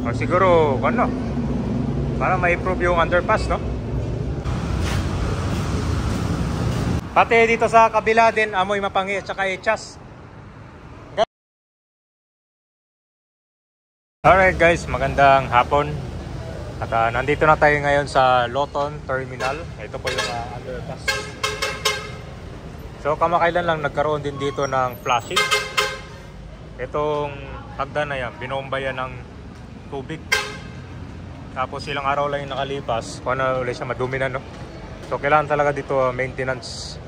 O siguro, ano, para ma-improve yung underpass, no? Pati dito sa kabila din, amoy Mapangi at saka Echas. Alright guys, magandang hapon. At nandito na tayo ngayon sa Loton Terminal. Ito po yung underpass. So kamakailan lang nagkaroon din dito ng flashing. Itong hagdan na yan, binomba yan ng tubig. Tapos ilang araw lang yung nakalipas, kung ano ulit siya, madumi na, no? So kailangan talaga dito maintenance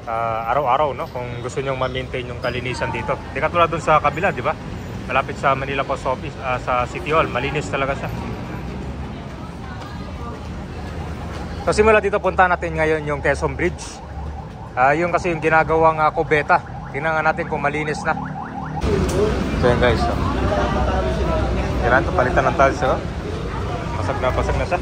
araw-araw, no? Kung gusto nyong ma-maintain yung kalinisan dito. Di katulad dun sa kabila, di ba? Malapit sa Manila Post Office, sa City Hall, malinis talaga siya. So simula dito, punta natin ngayon yung Quezon Bridge. Yung kasi yung ginagawang kubeta. Tingnan nga natin kung malinis na. So yan guys, kailangan ito palitan ng tiles, oh. Pasag na siya.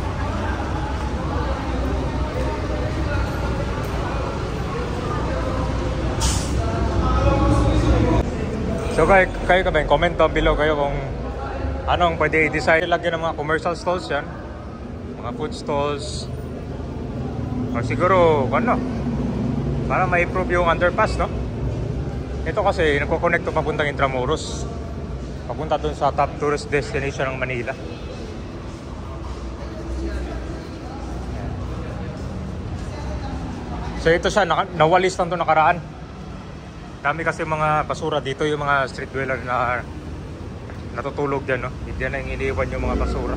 So kayo ba, comment down below kayo kung anong pwede i-design. Lagyan ng mga commercial stalls yan, mga food stalls, o siguro ano, para ma-improve yung underpass, no? Ito kasi nagko-connect to papuntang Intramuros, papunta dun sa top tourist destination ng Manila. So ito siya, nawalis lang to nakaraan. Dami kasi mga basura dito, yung mga street dweller na natutulog dyan, no? Hindi na yung iniwan yung mga basura.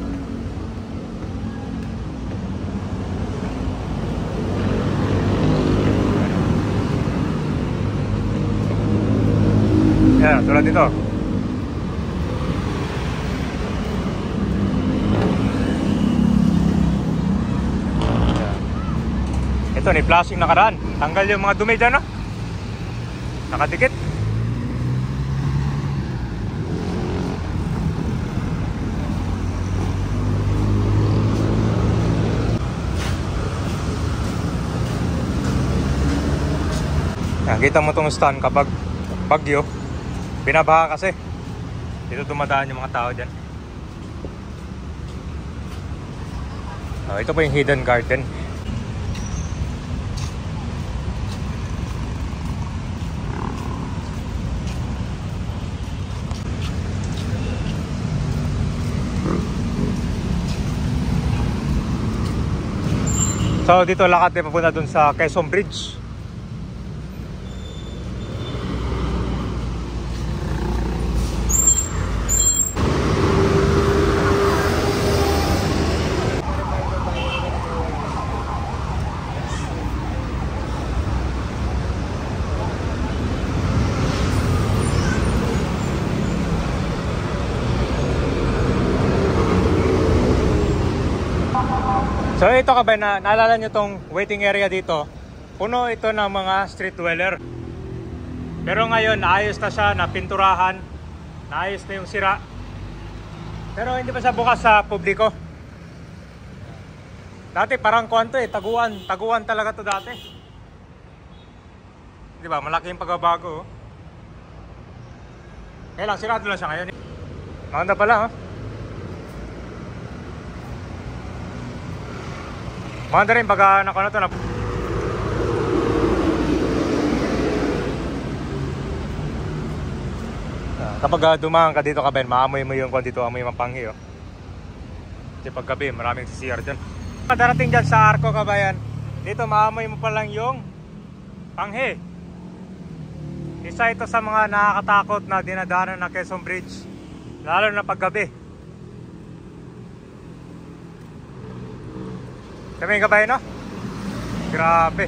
Yan, tulad dito. Ito, ni flashing nakaraan. Tanggal yung mga dumi dyan, no? Nakadikit. Nakita mo itong stand kapag bagyo, binabaha kasi. Dito dumadaan yung mga tao dyan. Ito po yung hidden garden. So dito lakad tayo papunta dun sa Quezon Bridge. So ito ka ba, naalala nyo tong waiting area dito? Puno ito ng mga street dweller. Pero ngayon naayos na siya, napinturahan, naayos na yung sira. Pero hindi pa siya bukas sa publiko. Dati parang kuwanto taguan talaga to dati. Di ba, malaki yung pagbabago, oh. Kaya lang, sirado lang siya ngayon. Maganda pala, oh. Maganda rin pag nakano to na. Kapag dumaan ka dito, kaben, maamoy mo yung kung dito, amoy Mapangi, oh. Kasi pag gabi, maraming CCR dyan. Darating dyan sa Arco, kabayan, dito maamoy mo pa lang yung Panghe. Isa ito sa mga nakakatakot na dinadaanan ng Quezon Bridge, lalo na pag gabi. Kami yung kabayan, no? Grabe.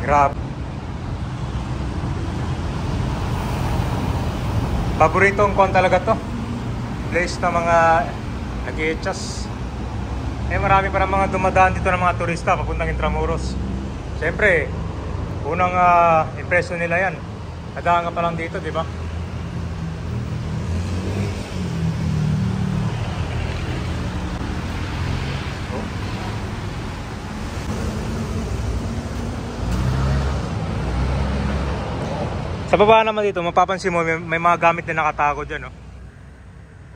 Grabe. Paboritong kon talaga to. Place na mga nag-i-etchas. Marami pa ng mga dumadaan dito ng mga turista papuntang Intramuros. Siyempre, unang impression nila yan. Nadaan ka pa lang dito, di ba? Sa baba naman dito, mapapansin mo may mga gamit na nakatago dyan, no?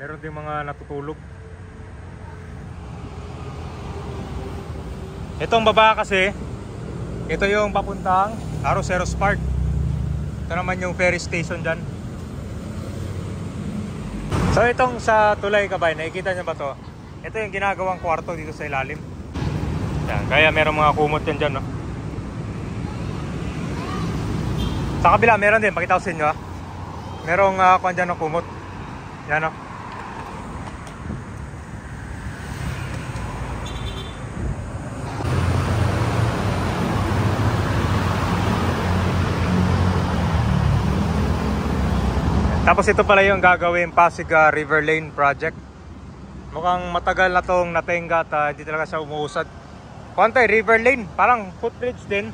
Meron din mga natutulog. Itong baba kasi, ito yung papuntang Arroceros Park. Ito naman yung ferry station dyan. So itong sa Tulay Kabay, nakikita nyo ba to? Ito yung ginagawang kwarto dito sa ilalim. Yan, kaya meron mga kumot yan dyan, no? Sa kabila, meron din. Pakita ko sa inyo, ha? Merong kuwan dyan ng kumot. Yan, no? Tapos ito pala yung gagawin Pasig River Lane Project. Mukhang matagal na tong natingga at hindi talaga siya umuusad. Kuwantay, River Lane, parang footbridge din.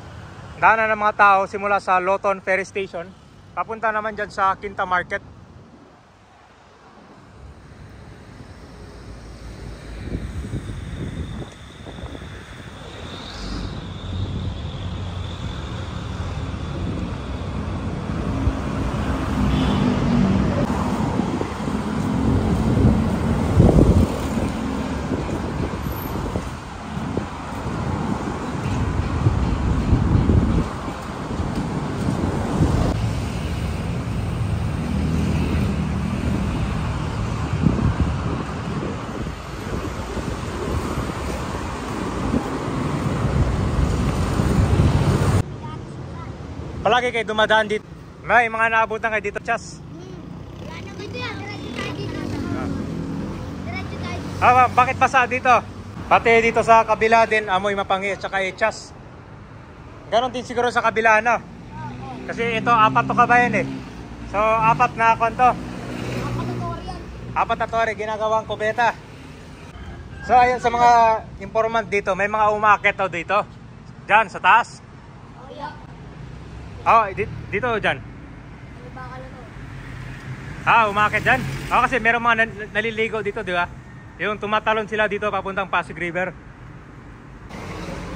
Daanan ng mga tao simula sa Loton Ferry Station. Papunta naman dyan sa Quinta Market. Palagi kayo dumadaan dito. May mga naabutan kayo dito, Chas. Wala na dito yan. Diretso tayo dito. Diretso tayo. Bakit basa dito? Pati dito sa kabila din, amoy mapangi at saka Chas. Ganon din siguro sa kabila, no? Kasi ito, 4 to kabayan eh. So, 4 na konto. 4 na tore yan. 4 na tore, ginagawang kubeta. So, ayun sa mga informant dito, may mga umaakit daw dito. Diyan, sa taas. Oh, yeah. Oh, dito dyan. May bakal na to. Umakit dyan. Kasi meron mga naliligaw dito, di ba? Yung tumatalon sila dito papuntang Pasig River.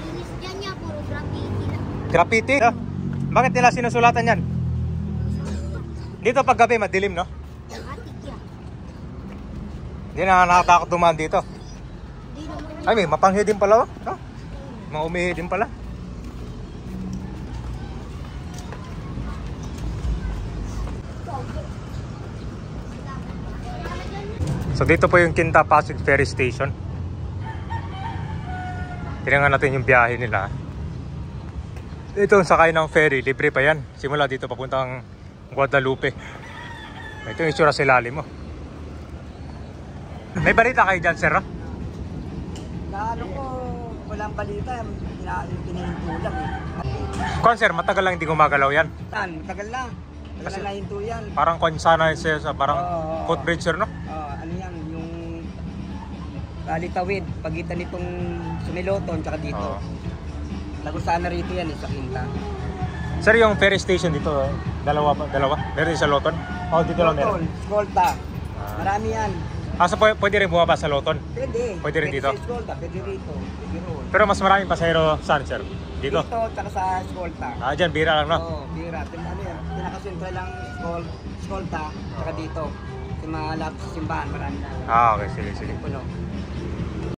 Linis dyan niya. Puro graffiti na. Graffiti? Bakit nila sinusulatan yan? Dito pag gabi, madilim, no? Atik yan. Hindi na nakatakot dumaan dito. Hindi naman. Ay, may mapanghi din pala, oh. Mga umihi din pala. So dito po yung Quinta Pasig Ferry Station. Tingnan natin yung biyahe nila. Ito yung sakay ng ferry, libre pa yan. Simula dito papuntang Guadalupe. Ito yung itsura sa ilalim mo. May balita kayo dyan, sir? Ano ko, walang balita, yung pinahinto lang eh. Kung sir, matagal lang hindi gumagalaw yan. Tan, tagal na. Tagal na hinto yan. Parang konsana siya sa parang footbridge, sir, no? Ano yan, yung balitawid, pagitan nitong Sumiloton tsaka dito. Lagusana rito yan sa Quinta. Sir, yung ferry station dito, dalawa? Meron din sa Loton? Dito lang meron. Escolta. Marami yan. So pwede rin bumaba sa Loton? Pwede. Pwede rin dito? Sa Escolta, pwede rito. Pwede roon. Pero mas maraming pasahero saan, sir? Dito? Dito, tsaka sa Escolta. Dyan, bira lang, no? Oo, bira. Ano yan, pinakasentral lang Escolta, tsaka dito. Sa mga lapis sa simbahan, marami na. Okay, sige. Puno.